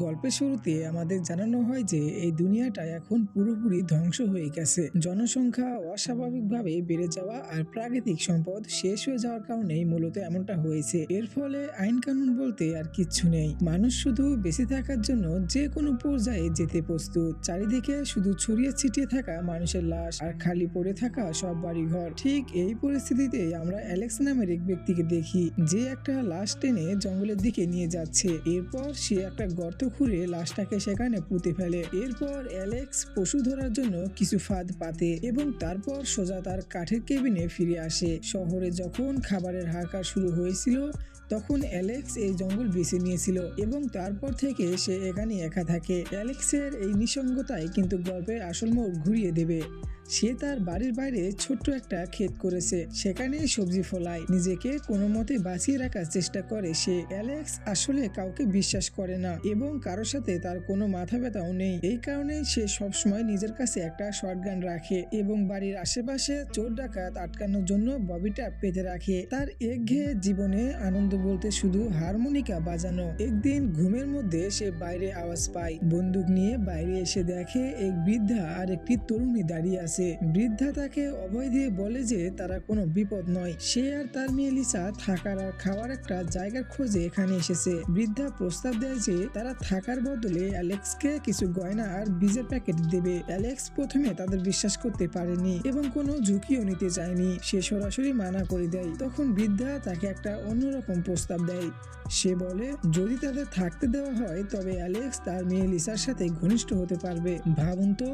গল্পের শুরুতে আমাদের জানানো হয় যে এই দুনিয়াটা এখন পুরোপুরি ধ্বংস হয়ে গেছে। জনসংখ্যা অস্বাভাবিকভাবে বেড়ে যাওয়া আর প্রাকৃতিক সম্পদ শেষ হয়ে যাওয়ার কারণেই মূলত এমনটা হয়েছে। এর ফলে আইন কানুন বলতে আর কিচ্ছু নেই। মানুষ শুধু বেঁচে থাকার জন্য যে কোনো পর্যায়ে যেতে প্রস্তুত। চারিদিকে শুধু ছড়িয়ে ছিটিয়ে থাকা মানুষের লাশ আর খালি পড়ে থাকা সব বাড়িঘর। ঠিক এই পরিস্থিতিতে আমরা অ্যালেক্স নামের এক ব্যক্তিকে দেখি, যে একটা লাশ টেনে জঙ্গলের দিকে নিয়ে যাচ্ছে। এরপর সে একটা গর্ত খুঁড়ে লাশটাকে সেখানে পুঁতে ফেলে। এরপর অ্যালেক্স পশু ধরার জন্য কিছু ফাঁদ পাতে এবং তারপর সোজা তার কাঠের কেবিনে ফিরে আসে। শহরে যখন খাবারের হাহাকার শুরু হয়েছিল তখন অ্যালেক্স এই জঙ্গল বেছে নিয়েছিল এবং তারপর থেকে সে এখানে একা থাকে। অ্যালেক্সের এই নিঃসঙ্গতায় কিন্তু গল্পের আসল মোড় ঘুরিয়ে দেবে। সে তার বাড়ির বাইরে ছোট্ট একটা ক্ষেত করেছে, সেখানে সবজি ফলায়, নিজেকে কোনো মতে বাঁচিয়ে রাখার চেষ্টা করে। সে অ্যালেক্স আসলে কাউকে বিশ্বাস করে না এবং কারোর সাথে তার কোনো মাথা ব্যথাও নেই। এই কারণে সে সবসময় নিজের কাছে একটা শটগান রাখে এবং বাড়ির আশেপাশে চোর ডাকাত আটকানোর জন্য ববিটা পেতে রাখে। তার একঘেয়ে জীবনে আনন্দ বলতে শুধু হারমোনিকা বাজানো। একদিন ঘুমের মধ্যে সে বাইরে আওয়াজ পায়। বন্দুক নিয়ে বাইরে এসে দেখে এক বৃদ্ধা আর একটি তরুণী দাঁড়িয়ে আছে। বৃদ্ধা তাকে অভয় দিয়ে বলে যে তারা কোনো বিপদ নয়, সে আর তার মেয়ে লিসা থাকার আর খাওয়ার একটা জায়গার খোঁজে এখানে এসেছে। বৃদ্ধা প্রস্তাব দেয় যে তারা থাকার বদলে অ্যালেক্সকে কিছু গয়না আর বীজের প্যাকেট দেবে। অ্যালেক্স প্রথমে তাদের বিশ্বাস করতে পারেনি এবং কোনো ঝুঁকিও নিতে চায়নি। সে সরাসরি মানা করে দেয়। তখন বৃদ্ধা তাকে একটা অন্যরকম প্রস্তাব দেয়। সে বলে যদি তাদের থাকতে দেওয়া হয় তবে অ্যালেক্স তার মেয়ে লিসার সাথে ঘনিষ্ঠ হতে পারবে। ভাবুন তো,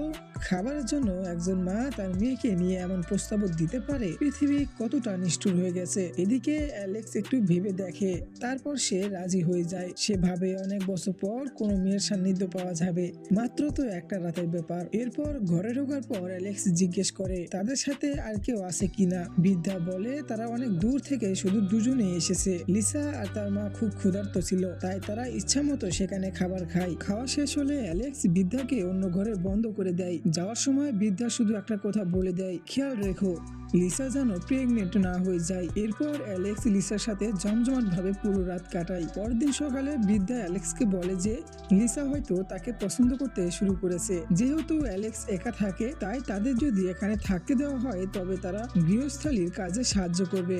খাবারের জন্য একজন মা তার মেয়েকে নিয়ে এমন প্রস্তাব দিতে পারে? পৃথিবী কতটা নিষ্ঠুর হয়ে গেছে। এদিকে অ্যালেক্স একটু ভেবে দেখে, তারপর সে রাজি হয়ে যায়। সে ভাবে অনেক বছর পর কোনো মেয়ের সান্নিধ্য পাওয়া যাবে, মাত্র তো একটা রাতের ব্যাপার। এরপর ঘরে ঢোকার পর অ্যালেক্স জিজ্ঞেস করে তাদের সাথে আর কেউ আছে কিনা। বৃদ্ধা বলে তারা অনেক দূর থেকে শুধু দুজনেই এসেছে। লিসা আর তার মা খুব ক্ষুধার্ত ছিল, তাই তারা ইচ্ছা মতো সেখানে খাবার খায়। খাওয়া শেষ হলে অ্যালেক্স বৃদ্ধাকে অন্য ঘরে বন্ধ করে দেয়। যাওয়ার সময় বৃদ্ধা শুধু একটা কথা বলে দেয়, খেয়াল রেখো লিসা যেন প্রেগনেন্ট না হয়ে যায়। এরপর অ্যালেক্স লিসার সাথে জমজমাট ভাবে পুরো রাত কাটায়। পরদিন সকালে বৃদ্ধা অ্যালেক্সকে বলে যে লিসা হয়তো তাকে পছন্দ করতে শুরু করেছে। যেহেতু অ্যালেক্স একা থাকে তাই তাদের যদি এখানে থাকতে দেওয়া হয় তবে তারা গৃহস্থালীর কাজে সাহায্য করবে।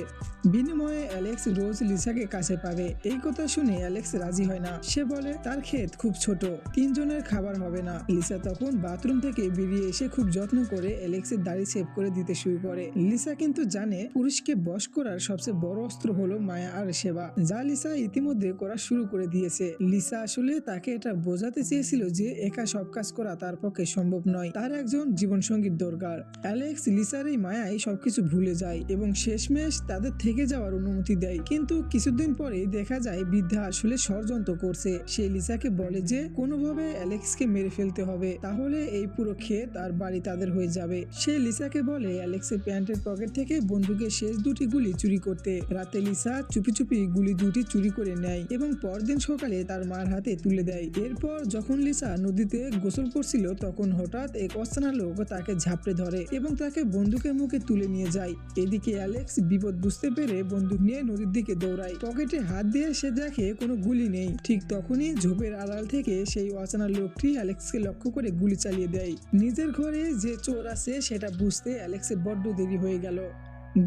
বিনিময়ে অ্যালেক্স রোজ লিসাকে কাছে পাবে। এই কথা শুনে অ্যালেক্স রাজি হয় না। সে বলে তার ক্ষেত খুব ছোট, তিনজনের খাবার হবে না। লিসা তখন বাথরুম থেকে বেরিয়ে এসে খুব যত্ন করে অ্যালেক্সের দাড়ি সেভ করে দিতে শুরু করে। লিসা কিন্তু জানে পুরুষকে বশ করার সবচেয়ে বড় অস্ত্র হলো মায়া আর সেবা, যা লিসা ইতিমধ্যে করা শুরু করে দিয়েছে। লিসা আসলে তাকে এটা বোঝাতে চেয়েছিল যে একা সব কাজ করা তার পক্ষে সম্ভব নয়, তার একজন জীবনসঙ্গীর দরকার। অ্যালেক্স লিসার এই মায়ায় সবকিছু ভুলে যায় এবং শেষমেশ তাদের থেকে যাওয়ার অনুমতি দেয়। কিন্তু কিছুদিন পরে দেখা যায় বৃদ্ধা আসলে ষড়যন্ত্র করছে। সে লিসাকে বলে যে কোনোভাবে অ্যালেক্সকে মেরে ফেলতে হবে, তাহলে এই পুরো ক্ষেত আর বাড়ি তাদের হয়ে যাবে। সে লিসাকে বলে অ্যালেক্সের প্যান্টের পকেট থেকে বন্দুকের শেষ দুটি গুলি চুরি করতে। রাতে লিসা চুপি চুপি গুলি দুটি চুরি করে নেয় এবং পরদিন সকালে তার মার হাতে তুলে দেয়। এরপর যখন লিসা নদীতে গোসল করছিল তখন হঠাৎ এক অচেনা লোক তাকে ঝাপড়ে ধরে এবং তাকে বন্দুকের মুখে তুলে নিয়ে যায়। এদিকে অ্যালেক্স বিপদ বুঝতে পেরে বন্দুক নিয়ে নদীর দিকে দৌড়ায়। পকেটে হাত দিয়ে সে দেখে কোনো গুলি নেই। ঠিক তখনই ঝোপের আড়াল থেকে সেই অচেনা লোকটি অ্যালেক্সকে লক্ষ্য করে গুলি চালিয়ে দেয়। নিজের ঘরে যে চোর আছে সেটা বুঝতে অ্যালেক্সের বড্ড দেরি হয়ে গেল।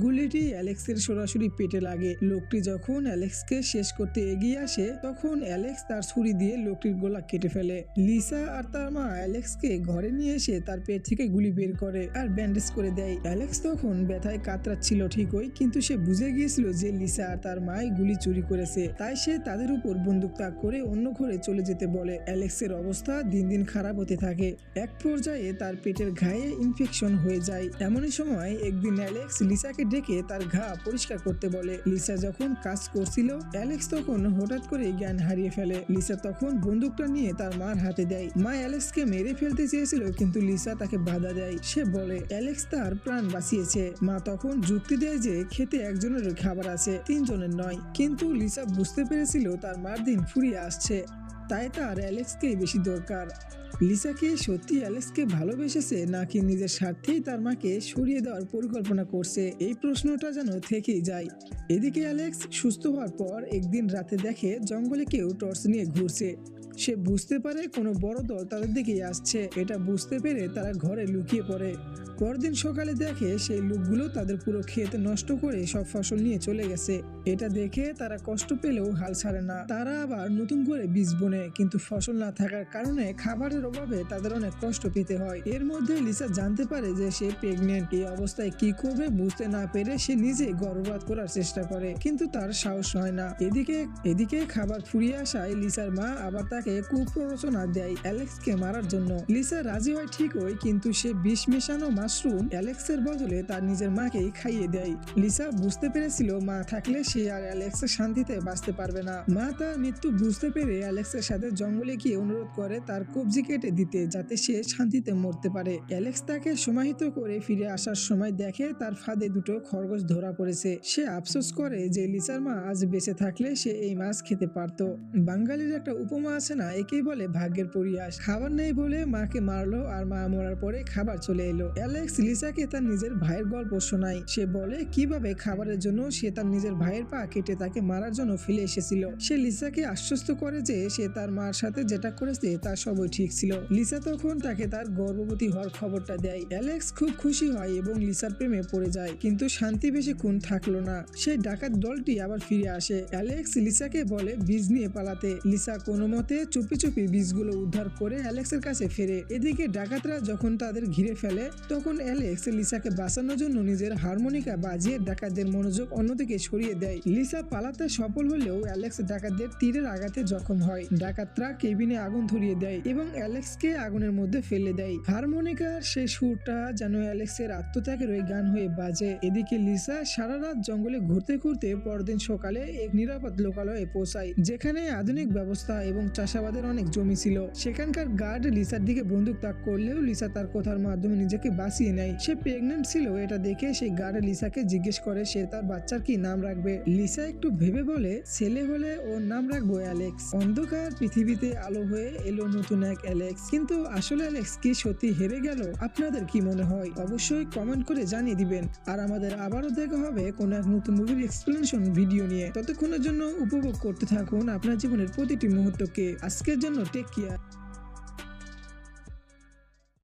গুলিটি অ্যালেক্সের সরাসরি পেটে লাগে। লোকটি যখন অ্যালেক্সকে শেষ করতে এগিয়ে আসে তখন অ্যালেক্স তার ছুরি দিয়ে লোকটির গলা কেটে ফেলে। লিসা আর তার মা অ্যালেক্সকে ঘরে নিয়ে এসে তার পেট থেকে গুলি বের করে আর ব্যান্ডেজ করে দেয়। অ্যালেক্স তখন ব্যথায় কাতরাচ্ছিল ঠিকই, কিন্তু সে বুঝে গিয়েছিল যে লিসা আর তার মাই গুলি চুরি করেছে, তাই সে তাদের উপর বন্দুক তাক করে অন্য ঘরে চলে যেতে বলে। অ্যালেক্সের অবস্থা দিন দিন খারাপ হতে থাকে। এক পর্যায়ে তার পেটের ঘায়ে ইনফেকশন হয়ে যায়। এমনই সময় একদিন অ্যালেক্স লিসাকে ডেকে তার ঘা পরিষ্কার করতে বলে। লিসা যখন কাজ করছিল অ্যালেক্স তখন হঠাৎ করে জ্ঞান হারিয়ে ফেলে। লিসা তখন বন্দুকটা নিয়ে তার মার হাতে দেয়। মা অ্যালেক্সকে মেরে ফেলতে চেয়েছিল কিন্তু লিসা তাকে বাধা দেয়। সে বলে অ্যালেক্স তার প্রাণ বাঁচিয়েছে। মা তখন যুক্তি দেয় যে খেতে একজনের খাবার আছে, তিনজনের নয়। কিন্তু লিসা বুঝতে পেরেছিল তার মার দিন ফুরিয়ে আসছে। তাই তার অ্যালেক্সকেই বেশি দরকার। লিসা কি সত্যি অ্যালেক্সকে ভালোবেসেছে নাকি নিজের স্বার্থেই তার মাকে সরিয়ে দেওয়ার পরিকল্পনা করছে, এই প্রশ্নটা যেন থেকেই যায়। এদিকে অ্যালেক্স সুস্থ হওয়ার পর একদিন রাতে দেখে জঙ্গলে কেউ টর্চ নিয়ে ঘুরছে। সে বুঝতে পারে কোনো বড় দল তাদের দিকেই আসছে। এটা বুঝতে পেরে তারা ঘরে লুকিয়ে পড়ে। পরদিন সকালে দেখে সেই লোকগুলো তাদের পুরো ক্ষেত নষ্ট করে সব ফসল নিয়ে চলে গেছে। এটা দেখে তারা কষ্ট পেলেও হাল ছাড়ে না। তারা আবার নতুন করে বীজ বোনে, কিন্তু ফসল না থাকার কারণে খাবারের অভাবে তাদের অনেক কষ্ট পেতে হয়। এর মধ্যে লিসা জানতে পারে যে সে প্রেগনেন্ট। এই অবস্থায় কি করবে বুঝতে না পেরে সে নিজে গর্ভপাত করার চেষ্টা করে, কিন্তু তার সাহস হয় না। এদিকে খাবার ফুরিয়ে আসায় লিসার মা আবার তাকে কুপ্ররোচনা দেয় অ্যালেক্সকে মারার জন্য। লিসা রাজি হয় ঠিকই, কিন্তু সে বিষ মেশানো মাশরুম অ্যালেক্সের বদলে তার নিজের মাকেই খাইয়ে দেয়। লিসা বুঝতে পেরেছিল মা থাকলে সে আর অ্যালেক্সের শান্তিতে বাঁচতে পারবে না। মা তার মৃত্যু বুঝতে পেরে অ্যালেক্সের সাথে জঙ্গলে গিয়ে অনুরোধ করে তার কবজি কেটে দিতে, যাতে সে শান্তিতে মরতে পারে। অ্যালেক্স তাকে সমাহিত করে ফিরে আসার সময় দেখে তার ফাঁদে দুটো খরগোশ ধরা পড়েছে। সে আফসোস করে যে লিসার মা আজ বেঁচে থাকলে সে এই মাছ খেতে পারত। বাঙালির একটা উপমা আছে না, একেই বলে ভাগ্যের পরিহাস। খাবার নেই বলে মাকে মারলো আর মা মরার পরে খাবার চলে এলো। অ্যালেক্স লিসাকে তার নিজের ভাইয়ের গল্প শোনায়। সে বলে কিভাবে খাবারের জন্য সে তার নিজের ভাইয়ের পা কেটে তাকে মারার জন্য ফেলে এসেছিল। সে লিসাকে আশ্বস্ত করে যে সে তার মার সাথে যেটা করেছে তা সবই ঠিক ছিল। লিসা তখন তাকে তার গর্ভবতী হওয়ার খবরটা দেয়। অ্যালেক্স খুব খুশি হয় এবং লিসার প্রেমে পড়ে যায়, কিন্তু শান্তি বেশিক্ষণ থাকলো না। সেই ডাকাত দলটি আবার ফিরে আসে। অ্যালেক্স লিসাকে বলে বীজ নিয়ে পালাতে। লিসা কোনো মতে চুপি চুপি বীজগুলো উদ্ধার করে অ্যালেক্সের কাছে ফেরে। এদিকে ডাকাতরা যখন তাদের ঘিরে ফেলে তখন অ্যালেক্স লিসাকে বাঁচানোর জন্য নিজের হারমোনিকা বাজিয়ে ডাকাতদের মনোযোগ অন্যদিকে সরিয়ে দেয়। লিসা পালাতে সফল হলেও অ্যালেক্স ডাকাতদের তীরের আঘাতে জখম হয়। ডাকাতরা কেবিনে আগুন ধরিয়ে দেয় এবং অ্যালেক্সকে আগুনের মধ্যে ফেলে দেয়। হারমোনিকার সেই সুরটা যেন অ্যালেক্সের আত্মত্যাগের ওই গান হয়ে বাজে। এদিকে লিসা সারা রাত জঙ্গলে ঘুরতে ঘুরতে পরদিন সকালে এক নিরাপদ লোকালয়ে পৌঁছায়, যেখানে আধুনিক ব্যবস্থা এবং চাষাবাদের অনেক জমি ছিল। সেখানকার গার্ড লিসার দিকে বন্দুক তাক করলেও লিসা তার কথার মাধ্যমে নিজেকে বাঁচিয়ে নেয়। সে প্রেগনেন্ট ছিল, এটা দেখে সেই গার্ড লিসাকে জিজ্ঞেস করে সে তার বাচ্চার কি নাম রাখবে। লিসা একটু ভেবে বলে ছেলে হলে ওর নাম রাখবো অ্যালেক্স। অন্ধকার পৃথিবীতে আলো হয়ে এলো নতুন এক অ্যালেক্স। কিন্তু আসলে অ্যালেক্স কি সত্যি হেরে গেল? আপনাদের কি মনে হয় অবশ্যই কমেন্ট করে জানিয়ে দিবেন। আর আমাদের আবারও দেখা হবে কোনো এক নতুন মুভির এক্সপ্লেনেশন ভিডিও নিয়ে। ততক্ষণের জন্য উপভোগ করতে থাকুন আপনার জীবনের প্রতিটি মুহূর্তকে। আজকের জন্য টেক কেয়ার।